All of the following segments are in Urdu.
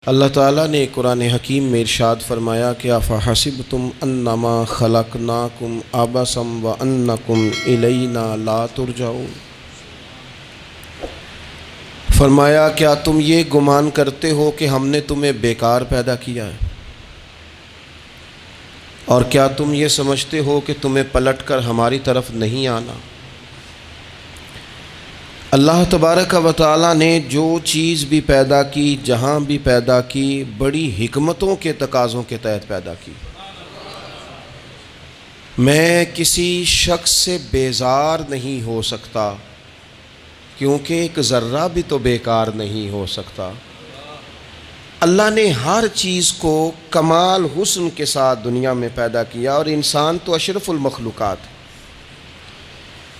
اللہ تعالیٰ نے قرآن حکیم میں ارشاد فرمایا کہ افحسبتم انما خلقناکم عبثا وانکم الینا لا ترجعون، فرمایا کیا تم یہ گمان کرتے ہو کہ ہم نے تمہیں بیکار پیدا کیا ہے، اور کیا تم یہ سمجھتے ہو کہ تمہیں پلٹ کر ہماری طرف نہیں آنا۔ اللہ تبارک و تعالیٰ نے جو چیز بھی پیدا کی، جہاں بھی پیدا کی، بڑی حکمتوں کے تقاضوں کے تحت پیدا کی۔ میں کسی شخص سے بیزار نہیں ہو سکتا، کیونکہ ایک ذرہ بھی تو بیکار نہیں ہو سکتا۔ اللہ نے ہر چیز کو کمال حسن کے ساتھ دنیا میں پیدا کیا، اور انسان تو اشرف المخلوقات ہے۔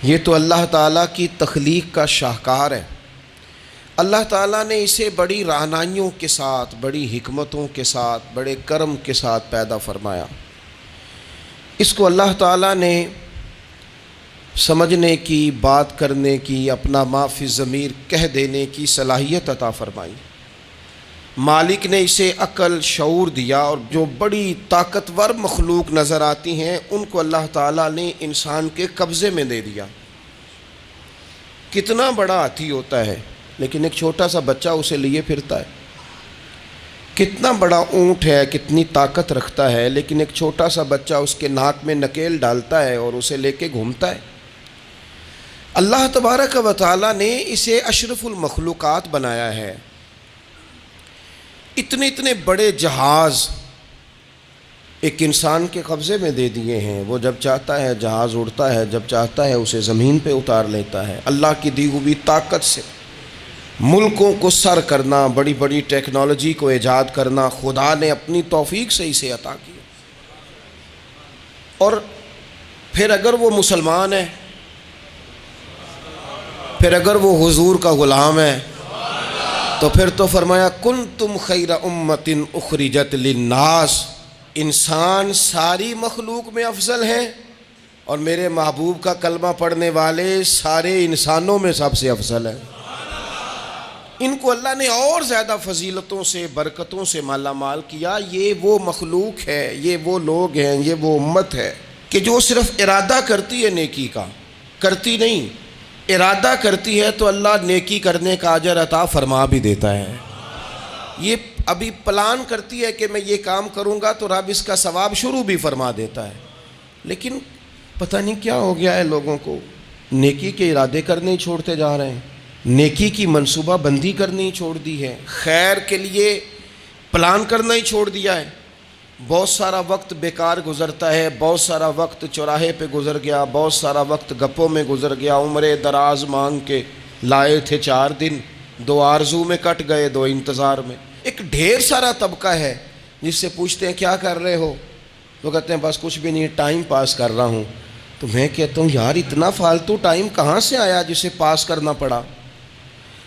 یہ تو اللہ تعالیٰ کی تخلیق کا شاہکار ہے۔ اللہ تعالیٰ نے اسے بڑی رہنمائیوں کے ساتھ، بڑی حکمتوں کے ساتھ، بڑے کرم کے ساتھ پیدا فرمایا۔ اس کو اللہ تعالیٰ نے سمجھنے کی، بات کرنے کی، اپنا ما فی الضمیر کہہ دینے کی صلاحیت عطا فرمائی۔ مالک نے اسے عقل، شعور دیا، اور جو بڑی طاقتور مخلوق نظر آتی ہیں ان کو اللہ تعالیٰ نے انسان کے قبضے میں دے دیا۔ کتنا بڑا ہاتھی ہوتا ہے لیکن ایک چھوٹا سا بچہ اسے لیے پھرتا ہے۔ کتنا بڑا اونٹ ہے، کتنی طاقت رکھتا ہے، لیکن ایک چھوٹا سا بچہ اس کے ناک میں نکیل ڈالتا ہے اور اسے لے کے گھومتا ہے۔ اللہ تبارک و تعالیٰ نے اسے اشرف المخلوقات بنایا ہے۔ اتنے بڑے جہاز ایک انسان کے قبضے میں دے دیے ہیں۔ وہ جب چاہتا ہے جہاز اڑتا ہے، جب چاہتا ہے اسے زمین پہ اتار لیتا ہے۔ اللہ کی دی ہوئی طاقت سے ملکوں کو سر کرنا، بڑی بڑی ٹیکنالوجی کو ایجاد کرنا خدا نے اپنی توفیق سے اسے عطا کیا۔ اور پھر اگر وہ مسلمان ہے، پھر اگر وہ حضور کا غلام ہے، تو پھر تو فرمایا کنتم خیر امت اخرجت للناس، انسان ساری مخلوق میں افضل ہیں، اور میرے محبوب کا کلمہ پڑھنے والے سارے انسانوں میں سب سے افضل ہیں۔ ان کو اللہ نے اور زیادہ فضیلتوں سے، برکتوں سے مالا مال کیا۔ یہ وہ مخلوق ہے، یہ وہ لوگ ہیں، یہ وہ امت ہے کہ جو صرف ارادہ کرتی ہے نیکی کا، کرتی نہیں، ارادہ کرتی ہے تو اللہ نیکی کرنے کا اجر عطا فرما بھی دیتا ہے۔ یہ ابھی پلان کرتی ہے کہ میں یہ کام کروں گا تو رب اس کا ثواب شروع بھی فرما دیتا ہے، لیکن پتہ نہیں کیا ہو گیا ہے لوگوں کو، نیکی کے ارادے کرنے ہی چھوڑتے جا رہے ہیں، نیکی کی منصوبہ بندی کرنی ہی چھوڑ دی ہے، خیر کے لیے پلان کرنا ہی چھوڑ دیا ہے۔ بہت سارا وقت بیکار گزرتا ہے، بہت سارا وقت چوراہے پہ گزر گیا، بہت سارا وقت گپوں میں گزر گیا۔ عمرے دراز مانگ کے لائے تھے 4 دن، 2 آرزو میں کٹ گئے، 2 انتظار میں۔ ایک ڈھیر سارا طبقہ ہے جس سے پوچھتے ہیں کیا کر رہے ہو، وہ کہتے ہیں بس کچھ بھی نہیں، ٹائم پاس کر رہا ہوں۔ تو میں کہتا ہوں یار اتنا فالتو ٹائم کہاں سے آیا جسے پاس کرنا پڑا؟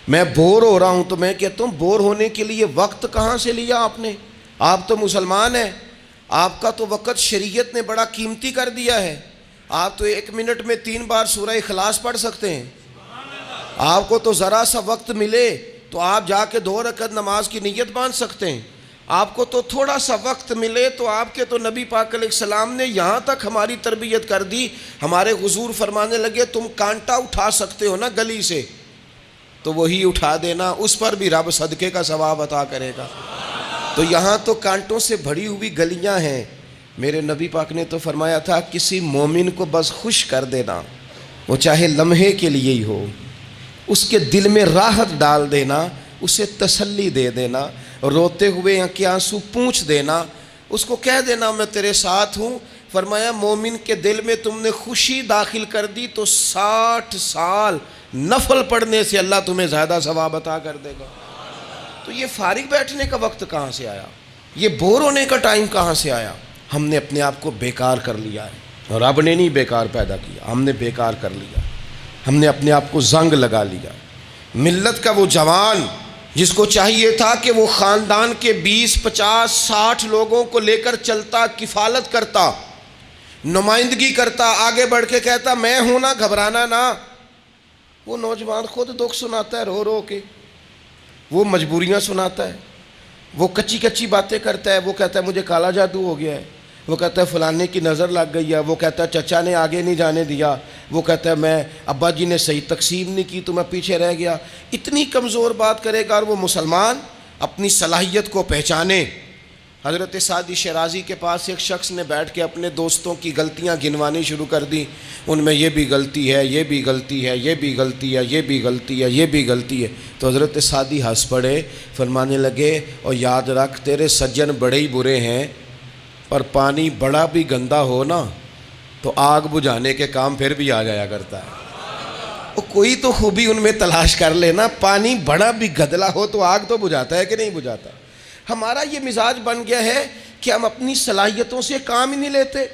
میں بور ہو رہا ہوں، تو میں کہتا ہوں بور ہونے کے لیے وقت کہاں سے لیا آپ نے؟ آپ تو مسلمان ہیں، آپ کا تو وقت شریعت نے بڑا قیمتی کر دیا ہے۔ آپ تو 1 منٹ میں 3 بار سورہ اخلاص پڑھ سکتے ہیں۔ آپ کو تو ذرا سا وقت ملے تو آپ جا کے 2 رکعت نماز کی نیت باندھ سکتے ہیں۔ آپ کو تو تھوڑا سا وقت ملے تو آپ کے تو نبی پاک علیہ السلام نے یہاں تک ہماری تربیت کر دی، ہمارے حضور فرمانے لگے تم کانٹا اٹھا سکتے ہو نا گلی سے، تو وہی اٹھا دینا، اس پر بھی رب صدقے کا ثواب عطا کرے گا۔ تو یہاں تو کانٹوں سے بھری ہوئی گلیاں ہیں۔ میرے نبی پاک نے تو فرمایا تھا کسی مومن کو بس خوش کر دینا، وہ چاہے لمحے کے لیے ہی ہو، اس کے دل میں راحت ڈال دینا، اسے تسلی دے دینا، روتے ہوئے آنکھ آنسو پونچھ دینا، اس کو کہہ دینا میں تیرے ساتھ ہوں۔ فرمایا مومن کے دل میں تم نے خوشی داخل کر دی تو 60 سال نفل پڑھنے سے اللہ تمہیں زیادہ ثواب عطا کر دے گا۔ تو یہ فارغ بیٹھنے کا وقت کہاں سے آیا؟ یہ بور ہونے کا ٹائم کہاں سے آیا؟ ہم نے اپنے آپ کو بیکار کر لیا ہے، اور رب نے نہیں بیکار پیدا کیا، ہم نے بیکار کر لیا، ہم نے اپنے آپ کو زنگ لگا لیا۔ ملت کا وہ جوان جس کو چاہیے تھا کہ وہ خاندان کے 20، 50، 60 لوگوں کو لے کر چلتا، کفالت کرتا، نمائندگی کرتا، آگے بڑھ کے کہتا میں ہوں نا، گھبرانا نہ، وہ نوجوان خود دکھ سناتا ہے رو رو کے، وہ مجبوریاں سناتا ہے، وہ کچی کچی باتیں کرتا ہے، وہ کہتا ہے مجھے کالا جادو ہو گیا ہے، وہ کہتا ہے فلانے کی نظر لگ گئی ہے، وہ کہتا ہے چچا نے آگے نہیں جانے دیا، وہ کہتا ہے میں ابا جی نے صحیح تقسیم نہیں کی تو میں پیچھے رہ گیا۔ اتنی کمزور بات کرے گا، اور وہ مسلمان اپنی صلاحیت کو پہچانے۔ حضرت سعدی شیرازی کے پاس ایک شخص نے بیٹھ کے اپنے دوستوں کی غلطیاں گنوانی شروع کر دی، ان میں یہ بھی غلطی ہے، یہ بھی غلطی ہے، یہ بھی غلطی ہے، یہ بھی غلطی ہے، یہ بھی غلطی ہے۔ تو حضرت سعدی ہنس پڑے، فرمانے لگے اور یاد رکھ تیرے سجن بڑے ہی برے ہیں، اور پانی بڑا بھی گندا ہو نا تو آگ بجھانے کے کام پھر بھی آ جایا کرتا ہے۔ کوئی تو خوبی ان میں تلاش کر لینا، پانی بڑا بھی گدلا ہو تو آگ تو بجھاتا ہے کہ نہیں بجھاتا۔ ہمارا یہ مزاج بن گیا ہے کہ ہم اپنی صلاحیتوں سے کام ہی نہیں لیتے،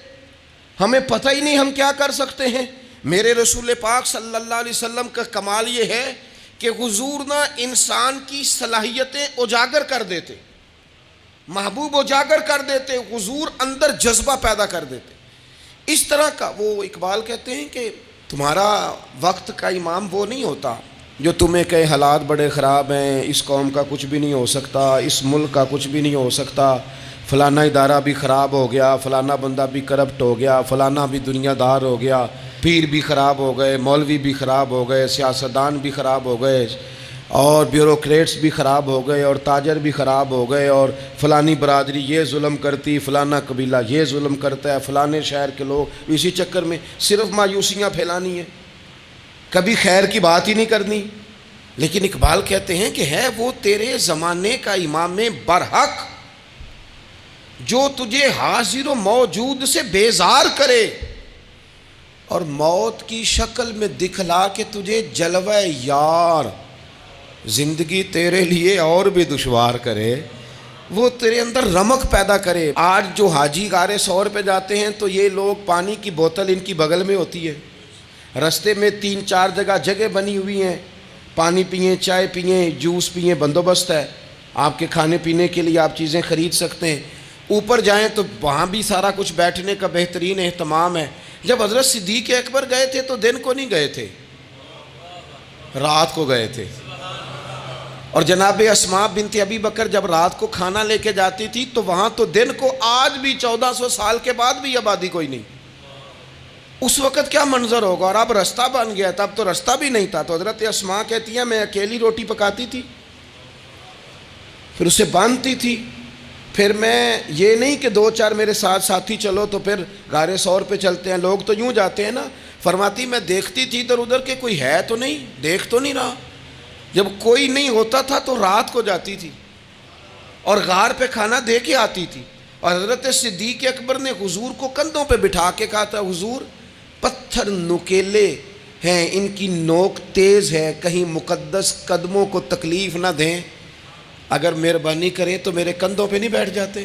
ہمیں پتہ ہی نہیں ہم کیا کر سکتے ہیں۔ میرے رسول پاک صلی اللہ علیہ وسلم کا کمال یہ ہے کہ حضور نہ انسان کی صلاحیتیں اجاگر کر دیتے، محبوب اجاگر کر دیتے، حضور اندر جذبہ پیدا کر دیتے۔ اس طرح کا وہ اقبال کہتے ہیں کہ تمہارا وقت کا امام وہ نہیں ہوتا جو تمہیں کہے حالات بڑے خراب ہیں، اس قوم کا کچھ بھی نہیں ہو سکتا، اس ملک کا کچھ بھی نہیں ہو سکتا، فلانا ادارہ بھی خراب ہو گیا، فلانا بندہ بھی کرپٹ ہو گیا، فلانا بھی دنیا دار ہو گیا، پیر بھی خراب ہو گئے، مولوی بھی خراب ہو گئے، سیاستدان بھی خراب ہو گئے، اور بیوروکریٹس بھی خراب ہو گئے، اور تاجر بھی خراب ہو گئے، اور فلانی برادری یہ ظلم کرتی، فلانا قبیلہ یہ ظلم کرتا ہے، فلانے شہر کے لوگ، اسی چکر میں صرف مایوسیاں پھیلانی ہیں، کبھی خیر کی بات ہی نہیں کرنی۔ لیکن اقبال کہتے ہیں کہ ہے وہ تیرے زمانے کا امام برحق جو تجھے حاضر و موجود سے بیزار کرے اور موت کی شکل میں دکھلا کے تجھے جلوہ یار زندگی تیرے لیے اور بھی دشوار کرے، وہ تیرے اندر رمق پیدا کرے۔ آج جو حاجی غار سور پہ جاتے ہیں تو یہ لوگ پانی کی بوتل ان کی بغل میں ہوتی ہے، رستے میں 3-4 جگہ بنی ہوئی ہیں، پانی پئیں، چائے پئیں، جوس پئیں، بندوبست ہے، آپ کے کھانے پینے کے لیے آپ چیزیں خرید سکتے ہیں۔ اوپر جائیں تو وہاں بھی سارا کچھ بیٹھنے کا بہترین اہتمام ہے۔ جب حضرت صدیق اکبر گئے تھے تو دن کو نہیں گئے تھے، رات کو گئے تھے، اور جناب اسماء بنت ابی بکر جب رات کو کھانا لے کے جاتی تھی تو وہاں تو دن کو آج بھی 1400 سال کے بعد بھی آبادی کوئی نہیں۔ اس وقت کیا منظر ہوگا، اور اب رستہ بن گیا تھا، اب تو رستہ بھی نہیں تھا۔ تو حضرت اسماء کہتی ہیں میں اکیلی روٹی پکاتی تھی، پھر اسے باندھتی تھی، پھر میں یہ نہیں کہ 2-4 میرے ساتھ ساتھی چلو تو پھر غار سور پہ چلتے ہیں، لوگ تو یوں جاتے ہیں نا۔ فرماتی میں دیکھتی تھی ادھر ادھر کہ کوئی ہے تو نہیں، دیکھ تو نہیں رہا۔ جب کوئی نہیں ہوتا تھا تو رات کو جاتی تھی اور غار پہ کھانا دے کے آتی تھی، اور حضرت صدیق اکبر نے حضور کو کندھوں پہ بٹھا کے کہا تھا حضور پتھر نکیلے ہیں، ان کی نوک تیز ہے، کہیں مقدس قدموں کو تکلیف نہ دیں، اگر مہربانی کریں تو میرے کندھوں پہ نہیں بیٹھ جاتے۔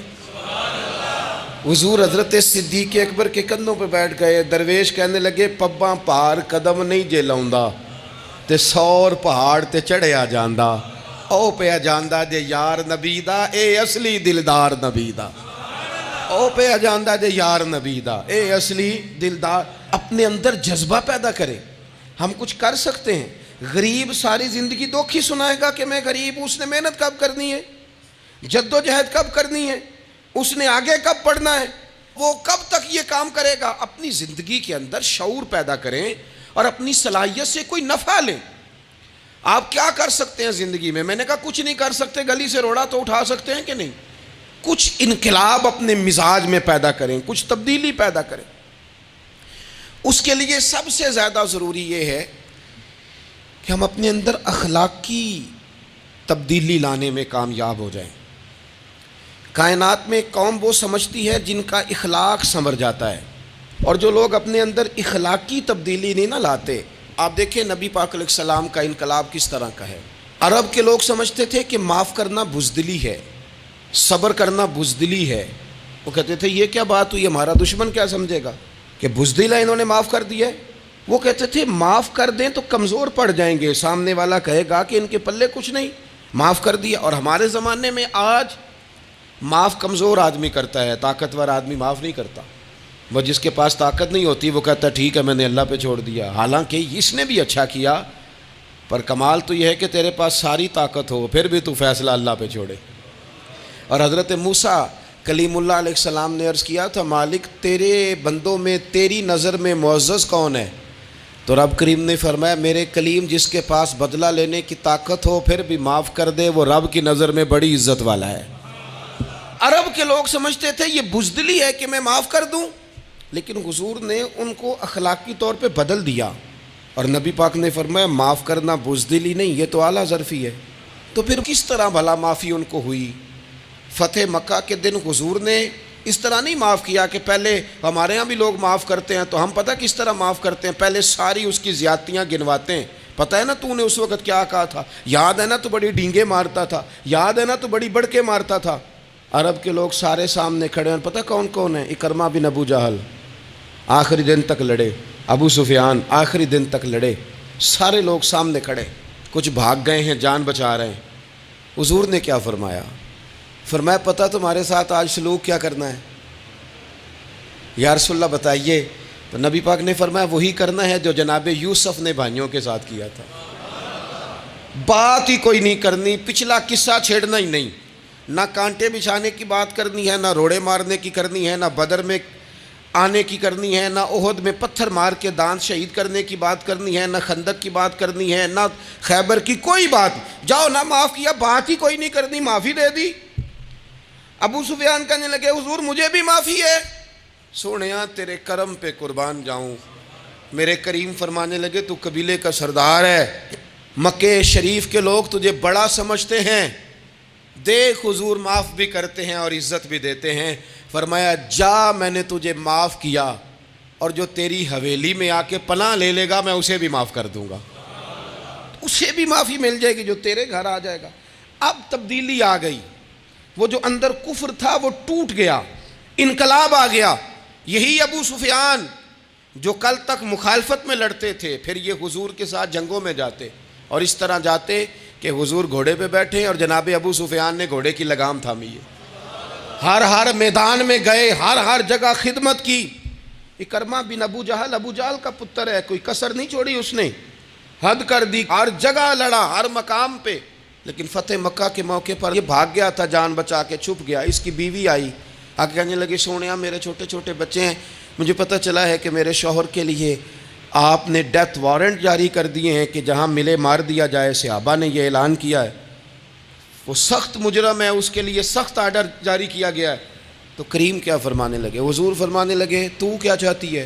حضور حضرت صدیق اکبر کے کندھوں پہ بیٹھ گئے۔ درویش کہنے لگے پباں پار قدم نہیں جے لاؤندا تے 100 پہاڑ تے چڑھیا جاندا، او پیا جاندا جے یار نبی دا، اے اصلی دلدار نبی دا، او پیا جاندا جے یار نبی دا، اے اصلی دلدار۔ اپنے اندر جذبہ پیدا کرے، ہم کچھ کر سکتے ہیں۔ غریب ساری زندگی دکھ ہی سنائے گا کہ میں غریب ہوں، اس نے محنت کب کرنی ہے، جد و جہد کب کرنی ہے، اس نے آگے کب پڑھنا ہے، وہ کب تک یہ کام کرے گا۔ اپنی زندگی کے اندر شعور پیدا کریں اور اپنی صلاحیت سے کوئی نفع لیں۔ آپ کیا کر سکتے ہیں زندگی میں؟ میں نے کہا کچھ نہیں کر سکتے، گلی سے روڑا تو اٹھا سکتے ہیں کہ نہیں؟ کچھ انقلاب اپنے مزاج میں پیدا کریں، کچھ تبدیلی پیدا کریں۔ اس کے لیے سب سے زیادہ ضروری یہ ہے کہ ہم اپنے اندر اخلاقی تبدیلی لانے میں کامیاب ہو جائیں۔ کائنات میں ایک قوم وہ سمجھتی ہے جن کا اخلاق سنور جاتا ہے، اور جو لوگ اپنے اندر اخلاقی تبدیلی نہیں نہ لاتے، آپ دیکھیں نبی پاک علیہ السلام کا انقلاب کس طرح کا ہے۔ عرب کے لوگ سمجھتے تھے کہ معاف کرنا بزدلی ہے، صبر کرنا بزدلی ہے۔ وہ کہتے تھے یہ کیا بات ہوئی، ہمارا دشمن کیا سمجھے گا کہ بزدل ہے، انہوں نے معاف کر دیا ہے۔ وہ کہتے تھے معاف کر دیں تو کمزور پڑ جائیں گے، سامنے والا کہے گا کہ ان کے پلے کچھ نہیں، معاف کر دیا۔ اور ہمارے زمانے میں آج معاف کمزور آدمی کرتا ہے، طاقتور آدمی معاف نہیں کرتا۔ وہ جس کے پاس طاقت نہیں ہوتی وہ کہتا ہے ٹھیک ہے میں نے اللہ پہ چھوڑ دیا، حالانکہ اس نے بھی اچھا کیا، پر کمال تو یہ ہے کہ تیرے پاس ساری طاقت ہو پھر بھی تو فیصلہ اللہ پہ چھوڑے۔ اور حضرت موسیٰ کلیم اللہ علیہ السلام نے عرض کیا تھا مالک تیرے بندوں میں تیری نظر میں معزز کون ہے؟ تو رب کریم نے فرمایا میرے کلیم جس کے پاس بدلہ لینے کی طاقت ہو پھر بھی معاف کر دے وہ رب کی نظر میں بڑی عزت والا ہے۔ عرب کے لوگ سمجھتے تھے یہ بزدلی ہے کہ میں معاف کر دوں، لیکن حضور نے ان کو اخلاقی طور پہ بدل دیا، اور نبی پاک نے فرمایا معاف کرنا بزدلی نہیں، یہ تو اعلیٰ ظرفی ہے۔ تو پھر کس طرح بھلا معافی ان کو ہوئی؟ فتح مکہ کے دن حضور نے اس طرح نہیں معاف کیا کہ پہلے ہمارے ہاں بھی لوگ معاف کرتے ہیں تو ہم پتہ کس طرح معاف کرتے ہیں، پہلے ساری اس کی زیادتیاں گنواتے ہیں۔ پتہ ہے نا تو نے اس وقت کیا کہا تھا، یاد ہے نا تو بڑی ڈینگے مارتا تھا، یاد ہے نا تو بڑی بڑھ کے مارتا تھا۔ عرب کے لوگ سارے سامنے کھڑے ہیں، پتہ کون کون ہیں؟ اکرمہ بن ابو جہل آخری دن تک لڑے، ابو سفیان آخری دن تک لڑے، سارے لوگ سامنے کھڑے، کچھ بھاگ گئے ہیں جان بچا رہے ہیں۔ حضور نے کیا فرمایا؟ فرمایا پتہ تمہارے ساتھ آج سلوک کیا کرنا ہے؟ یا رسول اللہ بتائیے۔ تو نبی پاک نے فرمایا وہی کرنا ہے جو جناب یوسف نے بھائیوں کے ساتھ کیا تھا، بات ہی کوئی نہیں کرنی، پچھلا قصہ چھیڑنا ہی نہیں، نہ کانٹے بچھانے کی بات کرنی ہے، نہ روڑے مارنے کی کرنی ہے، نہ بدر میں آنے کی کرنی ہے، نہ احد میں پتھر مار کے دانت شہید کرنے کی بات کرنی ہے، نہ خندق کی بات کرنی ہے، نہ خیبر کی کوئی بات۔ جاؤ نہ معاف کیا، بات ہی کوئی نہیں کرنی، معافی دے دی۔ ابو سفیان کہنے لگے حضور مجھے بھی معافی ہے۔ سونیا تیرے کرم پہ قربان جاؤں۔ میرے کریم فرمانے لگے تو قبیلے کا سردار ہے، مکہ شریف کے لوگ تجھے بڑا سمجھتے ہیں، دیکھ حضور معاف بھی کرتے ہیں اور عزت بھی دیتے ہیں۔ فرمایا جا میں نے تجھے معاف کیا، اور جو تیری حویلی میں آ کے پناہ لے لے گا میں اسے بھی معاف کر دوں گا، اسے بھی معافی مل جائے گی جو تیرے گھر آ جائے گا۔ اب تبدیلی آ گئی، وہ جو اندر کفر تھا وہ ٹوٹ گیا، انقلاب آ گیا۔ یہی ابو سفیان جو کل تک مخالفت میں لڑتے تھے، پھر یہ حضور کے ساتھ جنگوں میں جاتے، اور اس طرح جاتے کہ حضور گھوڑے پہ بیٹھے اور جناب ابو سفیان نے گھوڑے کی لگام تھامی ہے، ہر میدان میں گئے، ہر جگہ خدمت کی۔ اکرمہ بن ابو جہل کا پتر ہے، کوئی کسر نہیں چھوڑی اس نے، حد کر دی، ہر جگہ لڑا، ہر مقام پہ۔ لیکن فتح مکہ کے موقع پر یہ بھاگ گیا تھا، جان بچا کے چھپ گیا۔ اس کی بیوی آئی، آگے کہنے لگی سونیا میرے چھوٹے چھوٹے بچے ہیں، مجھے پتہ چلا ہے کہ میرے شوہر کے لیے آپ نے ڈیتھ وارنٹ جاری کر دیے ہیں کہ جہاں ملے مار دیا جائے، صحابہ نے یہ اعلان کیا ہے، وہ سخت مجرم ہے، اس کے لیے سخت آرڈر جاری کیا گیا ہے۔ تو کریم کیا فرمانے لگے؟ حضور فرمانے لگے تو کیا چاہتی ہے؟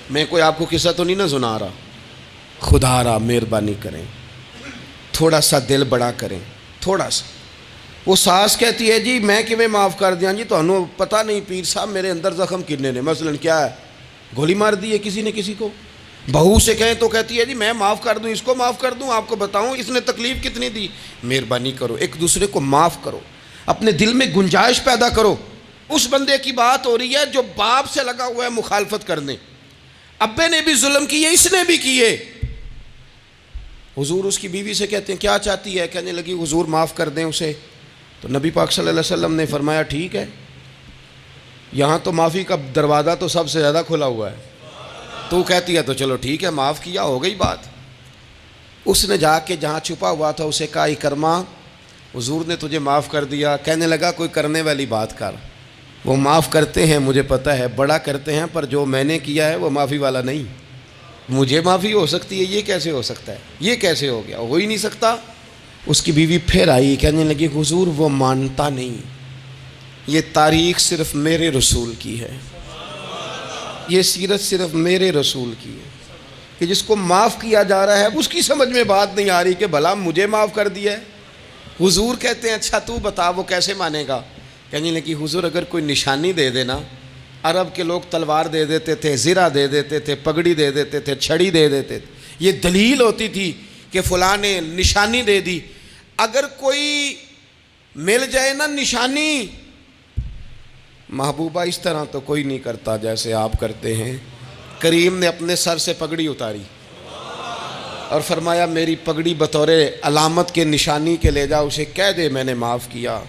میں کوئی آپ کو قصہ تو نہیں نہ سنا رہا، خدا را مہربانی کریں، تھوڑا سا دل بڑا کریں، تھوڑا سا۔ وہ ساس کہتی ہے جی میں کیویں معاف کر دیاں جی، تمہیں پتہ نہیں پیر صاحب میرے اندر زخم کنے نے، مثلا کیا ہے، گولی مار دی ہے کسی نے کسی کو۔ بہو سے کہیں تو کہتی ہے جی میں معاف کر دوں، اس کو معاف کر دوں، آپ کو بتاؤں اس نے تکلیف کتنی دی۔ مہربانی کرو ایک دوسرے کو معاف کرو، اپنے دل میں گنجائش پیدا کرو۔ اس بندے کی بات ہو رہی ہے جو باپ سے لگا ہوا ہے مخالفت کرنے، ابے نے بھی ظلم کیے، اس نے بھی کیے۔ حضور اس کی بیوی سے کہتے ہیں کیا چاہتی ہے؟ کہنے لگی حضور معاف کر دیں اسے۔ تو نبی پاک صلی اللہ علیہ وسلم نے فرمایا ٹھیک ہے، یہاں تو معافی کا دروازہ تو سب سے زیادہ کھلا ہوا ہے، تو کہتی ہے تو چلو ٹھیک ہے معاف کیا، ہو گئی بات۔ اس نے جا کے جہاں چھپا ہوا تھا اسے کہا اکرمہ حضور نے تجھے معاف کر دیا۔ کہنے لگا کوئی کرنے والی بات کر، وہ معاف کرتے ہیں مجھے پتہ ہے، بڑا کرتے ہیں، پر جو میں نے کیا ہے وہ معافی والا نہیں۔ مجھے معافی ہو سکتی ہے، یہ کیسے ہو سکتا ہے، یہ کیسے ہو گیا، ہو ہی نہیں سکتا۔ اس کی بیوی پھر آئی، کہنے لگی حضور وہ مانتا نہیں، یہ تاریخ صرف میرے رسول کی ہے، یہ سیرت صرف میرے رسول کی ہے، کہ جس کو معاف کیا جا رہا ہے اس کی سمجھ میں بات نہیں آ رہی کہ بھلا مجھے معاف کر دیا ہے۔ حضور کہتے ہیں اچھا تو بتا وہ کیسے مانے گا؟ کہنے لگی حضور اگر کوئی نشانی دے دینا، عرب کے لوگ تلوار دے دیتے تھے، زرہ دے دیتے تھے، پگڑی دے دیتے تھے، چھڑی دے دیتے تھے، یہ دلیل ہوتی تھی کہ فلاں نے نشانی دے دی۔ اگر کوئی مل جائے نا نشانی، محبوبہ اس طرح تو کوئی نہیں کرتا جیسے آپ کرتے ہیں۔ کریم نے اپنے سر سے پگڑی اتاری اور فرمایا میری پگڑی بطور علامت کے نشانی کے لے جا، اسے کہہ دے میں نے معاف کیا۔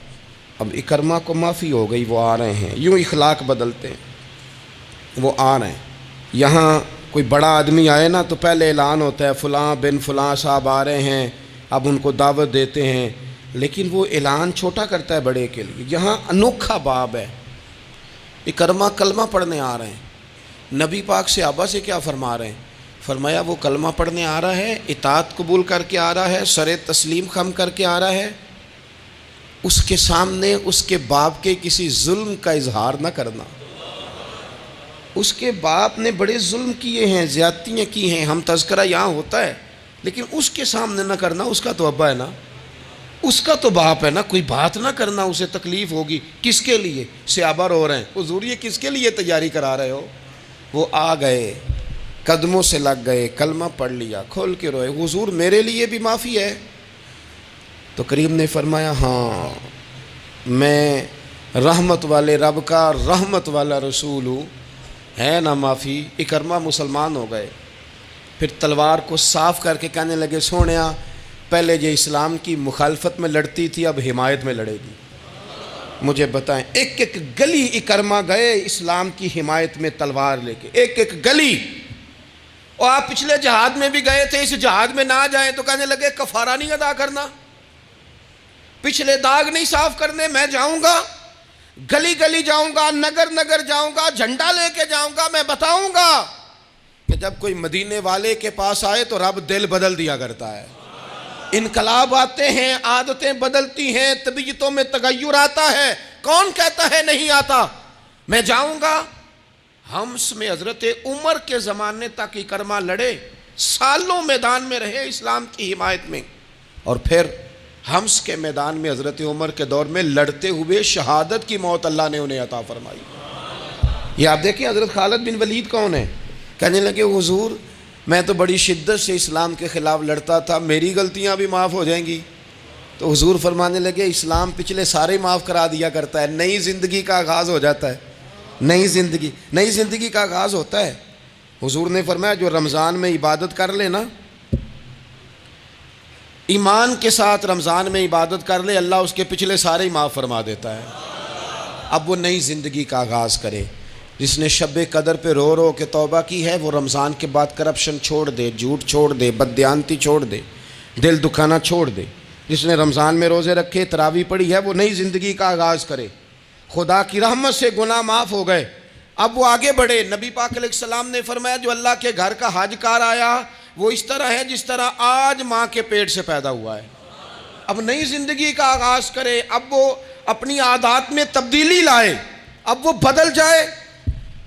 اب اکرمہ کو معافی ہو گئی، وہ آ رہے ہیں، یوں اخلاق بدلتے ہیں، وہ آ رہے ہیں۔ یہاں کوئی بڑا آدمی آئے نا تو پہلے اعلان ہوتا ہے فلاں بن فلاں صاحب آ رہے ہیں، اب ان کو دعوت دیتے ہیں، لیکن وہ اعلان چھوٹا کرتا ہے بڑے کے لیے. یہاں انوکھا باب ہے. اکرمہ کلمہ پڑھنے آ رہے ہیں. نبی پاک صحابہ سے کیا فرما رہے ہیں؟ فرمایا وہ کلمہ پڑھنے آ رہا ہے، اطاعت قبول کر کے آ رہا ہے، سر تسلیم خم کر کے آ رہا ہے، اس کے سامنے اس کے باپ کے کسی ظلم کا اظہار نہ کرنا. اس کے باپ نے بڑے ظلم کیے ہیں، زیادتیاں کی ہیں، ہم تذکرہ یہاں ہوتا ہے، لیکن اس کے سامنے نہ کرنا. اس کا تو ابا ہے نا، اس کا تو باپ ہے نا، کوئی بات نہ کرنا، اسے تکلیف ہوگی. کس کے لیے؟ صحابہ رو رہے ہیں. حضور یہ کس کے لیے تیاری کرا رہے ہو؟ وہ آ گئے، قدموں سے لگ گئے، کلمہ پڑھ لیا، کھول کے روئے. حضور میرے لیے بھی معافی ہے؟ تو کریم نے فرمایا ہاں، میں رحمت والے رب کا رحمت والا رسول ہوں، ہے نا معافی. اکرمہ مسلمان ہو گئے. پھر تلوار کو صاف کر کے کہنے لگے سونیا پہلے یہ اسلام کی مخالفت میں لڑتی تھی، اب حمایت میں لڑے گی. مجھے بتائیں، ایک ایک گلی اکرمہ گئے اسلام کی حمایت میں تلوار لے کے، ایک ایک گلی. اور آپ پچھلے جہاد میں بھی گئے تھے، اس جہاد میں نہ جائیں تو کہنے لگے کفارہ نہیں ادا کرنا، پچھلے داغ نہیں صاف کرنے. میں جاؤں گا، گلی گلی جاؤں گا، نگر نگر جاؤں گا، جھنڈا لے کے جاؤں گا. میں بتاؤں گا کہ جب کوئی مدینے والے کے پاس آئے تو رب دل بدل دیا کرتا ہے. انقلاب آتے ہیں، عادتیں بدلتی ہیں، طبیعتوں میں تغیر آتا ہے. کون کہتا ہے نہیں آتا؟ میں جاؤں گا. حمص میں حضرت عمر کے زمانے تک اکرمہ لڑے، سالوں میدان میں رہے اسلام کی حمایت میں، اور پھر حمص کے میدان میں حضرت عمر کے دور میں لڑتے ہوئے شہادت کی موت اللہ نے انہیں عطا فرمائی. یہ آپ دیکھیں حضرت خالد بن ولید کون ہے؟ کہنے لگے حضور میں تو بڑی شدت سے اسلام کے خلاف لڑتا تھا، میری غلطیاں بھی معاف ہو جائیں گی. تو حضور فرمانے لگے اسلام پچھلے سارے معاف کرا دیا کرتا ہے، نئی زندگی کا آغاز ہو جاتا ہے. نئی زندگی کا آغاز ہوتا ہے. حضور نے فرمایا جو رمضان میں عبادت کر لے نا، ایمان کے ساتھ رمضان میں عبادت کر لے، اللہ اس کے پچھلے سارے ہی معاف فرما دیتا ہے. اب وہ نئی زندگی کا آغاز کرے. جس نے شب قدر پہ رو رو کے توبہ کی ہے وہ رمضان کے بعد کرپشن چھوڑ دے، جھوٹ چھوڑ دے، بددیانتی چھوڑ دے، دل دکھانا چھوڑ دے. جس نے رمضان میں روزے رکھے، تراویح پڑھی ہے، وہ نئی زندگی کا آغاز کرے. خدا کی رحمت سے گناہ معاف ہو گئے، اب وہ آگے بڑھے. نبی پاک علیہ السلام نے فرمایا جو اللہ کے گھر کا حج کار آیا وہ اس طرح ہے جس طرح آج ماں کے پیٹ سے پیدا ہوا ہے. اب نئی زندگی کا آغاز کرے، اب وہ اپنی عادات میں تبدیلی لائے، اب وہ بدل جائے.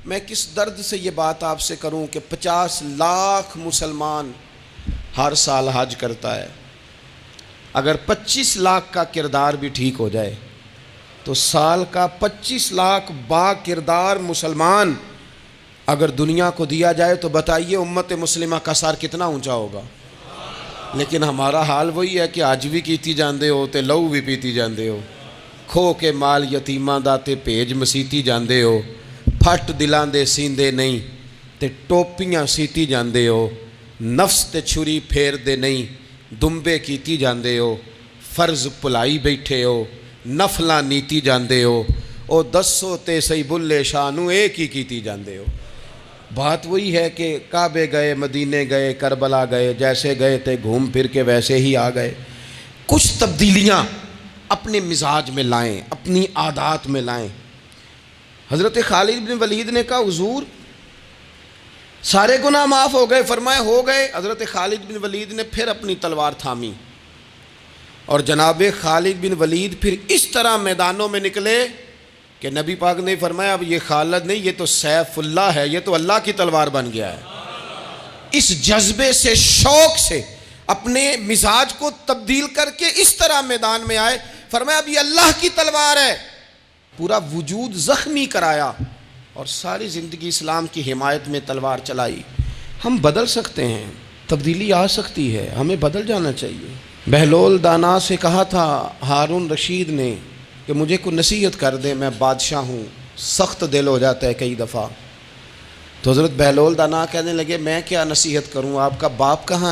میں کس درد سے یہ بات آپ سے کروں کہ 50 لاکھ مسلمان ہر سال حج کرتا ہے. اگر 25 لاکھ کا کردار بھی ٹھیک ہو جائے تو سال کا 25 لاکھ با کردار مسلمان اگر دنیا کو دیا جائے تو بتائیے امت مسلمہ کا سر کتنا اونچا ہوگا. لیکن ہمارا حال وہی ہے کہ آج بھی کیتی جاندے ہو تے لہو بھی پیتی جاندے ہو، کھو کے مال یتیماں دا تے بھیج مسیتی جاندے ہو، پھٹ دلاں دے سیندے نہیں تے ٹوپیاں سیتی جاندے ہو، نفس تے چھری پھیر دے نہیں دمبے کیتی جاندے ہو، فرض پلائی بیٹھے ہو، نفلاں نیتی جاندے ہو، او دسو تے سی بلے شانو ایک ہی کیتی جاندے ہو. بات وہی ہے کہ کعبے گئے، مدینے گئے، کربلا گئے، جیسے گئے تھے گھوم پھر کے ویسے ہی آ گئے. کچھ تبدیلیاں اپنے مزاج میں لائیں، اپنی عادات میں لائیں. حضرت خالد بن ولید نے کہا حضور سارے گناہ معاف ہو گئے. فرمایا ہو گئے. حضرت خالد بن ولید نے پھر اپنی تلوار تھامی اور جناب خالد بن ولید پھر اس طرح میدانوں میں نکلے کہ نبی پاک نے فرمایا اب یہ خالد نہیں، یہ تو سیف اللہ ہے، یہ تو اللہ کی تلوار بن گیا ہے. اس جذبے سے، شوق سے اپنے مزاج کو تبدیل کر کے اس طرح میدان میں آئے. فرمایا اب یہ اللہ کی تلوار ہے. پورا وجود زخمی کرایا اور ساری زندگی اسلام کی حمایت میں تلوار چلائی. ہم بدل سکتے ہیں، تبدیلی آ سکتی ہے، ہمیں بدل جانا چاہیے. بہلول دانا سے کہا تھا ہارون رشید نے کہ مجھے کوئی نصیحت کر دے، میں بادشاہ ہوں. سخت دل ہو جاتا ہے کئی دفعہ. تو حضرت بہلول دانا کہنے لگے میں کیا نصیحت کروں، آپ کا باپ کہاں